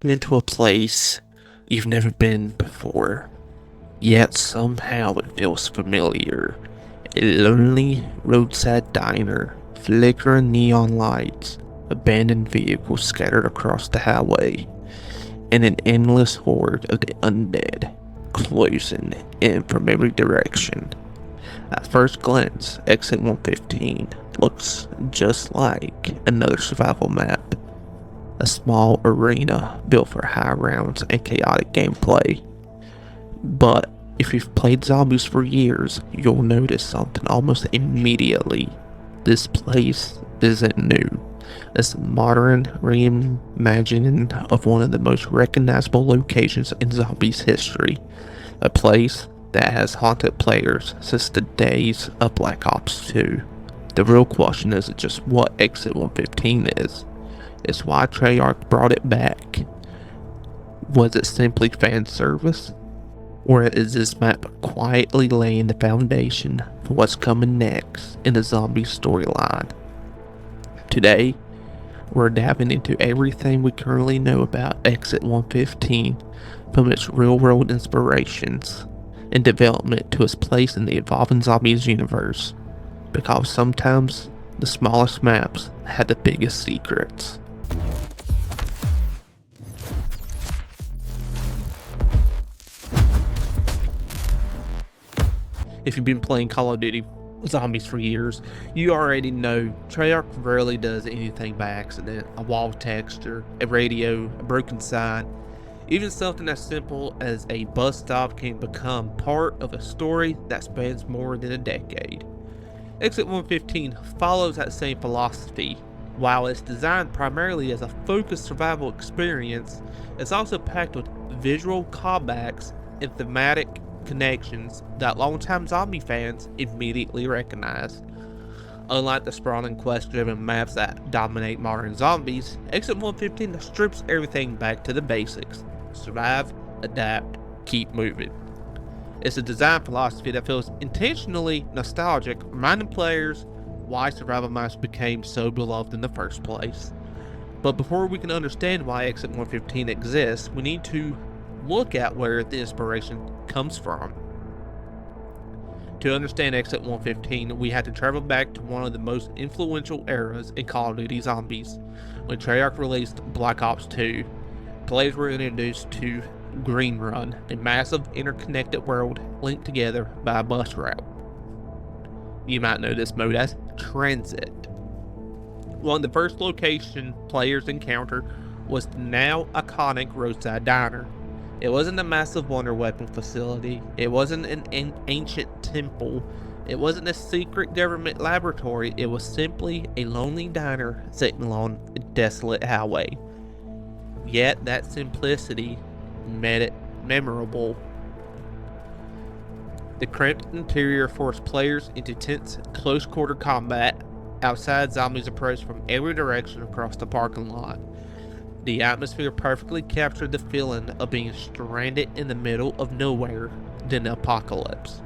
into a place you've never been before, yet somehow it feels familiar. A lonely roadside diner, flickering neon lights, abandoned vehicles scattered across the highway, and an endless horde of the undead closing in from every direction. At first glance, Exit 115 looks just like another survival map. A small arena built for high rounds and chaotic gameplay. But if you've played zombies for years, you'll notice something almost immediately. This place isn't new. It's a modern reimagining of one of the most recognizable locations in zombies history. A place that has haunted players since the days of Black Ops 2. The real question isn't just what Exit 115 is. It's why Treyarch brought it back. Was it simply fan service? Or is this map quietly laying the foundation for what's coming next in the zombie storyline? Today, we're diving into everything we currently know about Exit 115, from its real-world inspirations and development to its place in the evolving zombies universe. Because sometimes, the smallest maps had the biggest secrets. If you've been playing Call of Duty Zombies for years, you already know Treyarch rarely does anything by accident. A wall texture, a radio, a broken sign, even something as simple as a bus stop can become part of a story that spans more than a decade. Exit 115 follows that same philosophy. While it's designed primarily as a focused survival experience, it's also packed with visual callbacks and thematic connections that longtime zombie fans immediately recognize. Unlike the sprawling quest-driven maps that dominate modern zombies, Exit 115 strips everything back to the basics. Survive, adapt, keep moving. It's a design philosophy that feels intentionally nostalgic, reminding players why survival maps became so beloved in the first place. But before we can understand why Exit 115 exists, we need to look at where the inspiration comes from. To understand Exit 115, we had to travel back to one of the most influential eras in Call of Duty Zombies. When Treyarch released Black Ops 2, players were introduced to Green Run, a massive interconnected world linked together by a bus route. You might know this mode as Transit. One of the first location players encountered was the now iconic roadside diner. It wasn't a massive wonder weapon facility, it wasn't an ancient temple, it wasn't a secret government laboratory, it was simply a lonely diner sitting along a desolate highway. Yet that simplicity made it memorable. The cramped interior forced players into tense, close-quarter combat. Outside, zombies approached from every direction across the parking lot. The atmosphere perfectly captured the feeling of being stranded in the middle of nowhere than the apocalypse.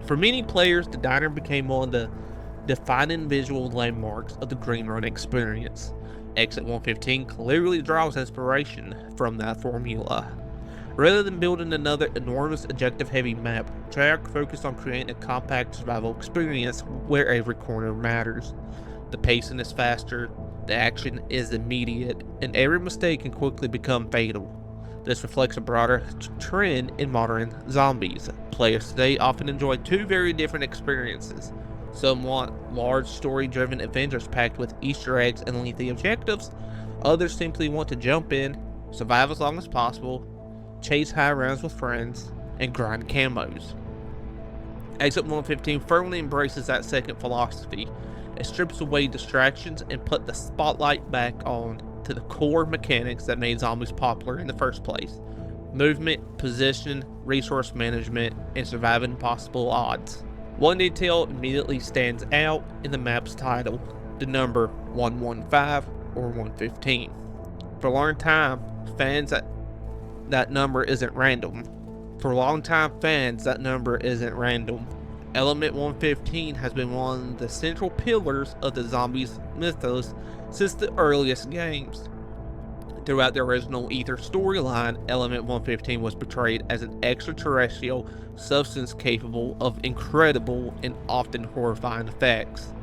For many players, the diner became one of the defining visual landmarks of the Green Run experience. Exit 115 clearly draws inspiration from that formula. Rather than building another enormous objective-heavy map, Treyarch focused on creating a compact survival experience where every corner matters. The pacing is faster, the action is immediate, and every mistake can quickly become fatal. This reflects a broader trend in modern zombies. Players today often enjoy two very different experiences. Some want large story-driven adventures packed with Easter eggs and lengthy objectives. Others simply want to jump in, survive as long as possible, chase high rounds with friends, and grind camos. Exit 115 firmly embraces that second philosophy. It strips away distractions and put the spotlight back on to the core mechanics that made zombies popular in the first place. Movement, position, resource management, and surviving impossible odds. One detail immediately stands out in the map's title, the number 115 or 115. For a long time, fans that number isn't random. For longtime fans, that number isn't random. Element 115 has been one of the central pillars of the zombies mythos since the earliest games. Throughout the original Ether storyline, Element 115 was portrayed as an extraterrestrial substance capable of incredible and often horrifying effects.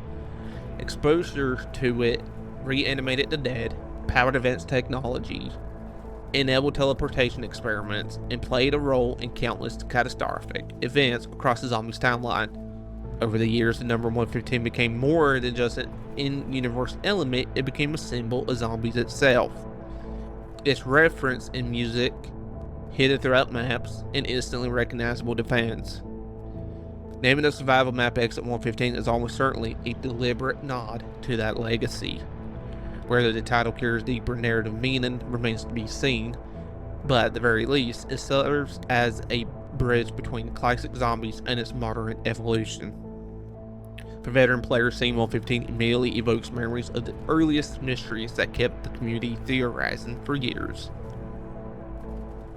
Exposure to it reanimated the dead, powered advanced technology, enabled teleportation experiments, and played a role in countless catastrophic events across the zombies timeline. Over the years, the number 115 became more than just an in-universe element, it became a symbol of zombies itself. Its reference in music, hidden throughout maps, and instantly recognizable to fans. Naming the survival map Exit 115 is almost certainly a deliberate nod to that legacy. Whether the title carries deeper narrative meaning remains to be seen, but at the very least, it serves as a bridge between classic zombies and its modern evolution. For veteran players, Scene 115 immediately evokes memories of the earliest mysteries that kept the community theorizing for years.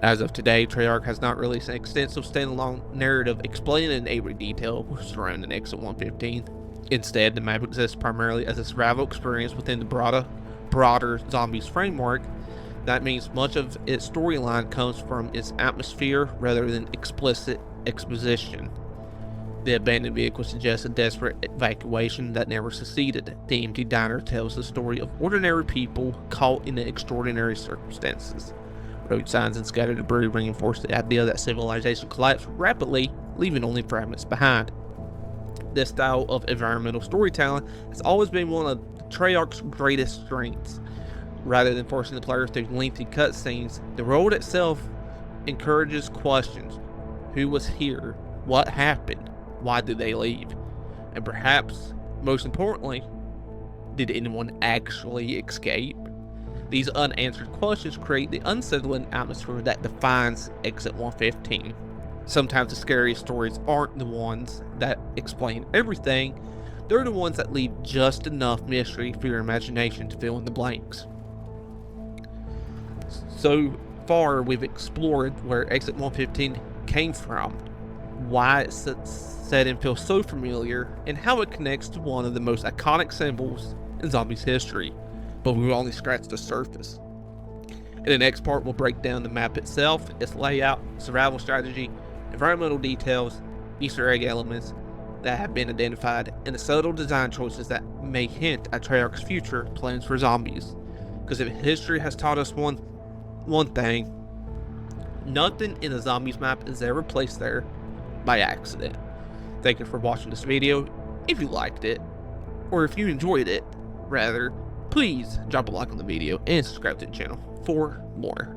As of today, Treyarch has not released an extensive standalone narrative explaining in every detail surrounding Exit 115. Instead, the map exists primarily as a survival experience within the broader zombies framework. That means much of its storyline comes from its atmosphere rather than explicit exposition. The abandoned vehicle suggests a desperate evacuation that never succeeded. The empty diner tells the story of ordinary people caught in extraordinary circumstances. Road signs and scattered debris reinforce the idea that civilization collapsed rapidly, leaving only fragments behind. This style of environmental storytelling has always been one of Treyarch's greatest strengths. Rather than forcing the players through lengthy cutscenes, the world itself encourages questions. Who was here? What happened? Why did they leave? And perhaps, most importantly, did anyone actually escape? These unanswered questions create the unsettling atmosphere that defines Exit 115. Sometimes the scariest stories aren't the ones that explain everything, they're the ones that leave just enough mystery for your imagination to fill in the blanks. So far, we've explored where Exit 115 came from, why it's set and feels so familiar, and how it connects to one of the most iconic symbols in zombies history. But we've only scratched the surface. In the next part, we'll break down the map itself, its layout, survival strategy, environmental details, Easter egg elements that have been identified, and the subtle design choices that may hint at Treyarch's future plans for zombies. Because if history has taught us one thing, nothing in a zombies map is ever placed there by accident. Thank you for watching this video. If you liked it, or if you enjoyed it, rather, please drop a like on the video and subscribe to the channel for more.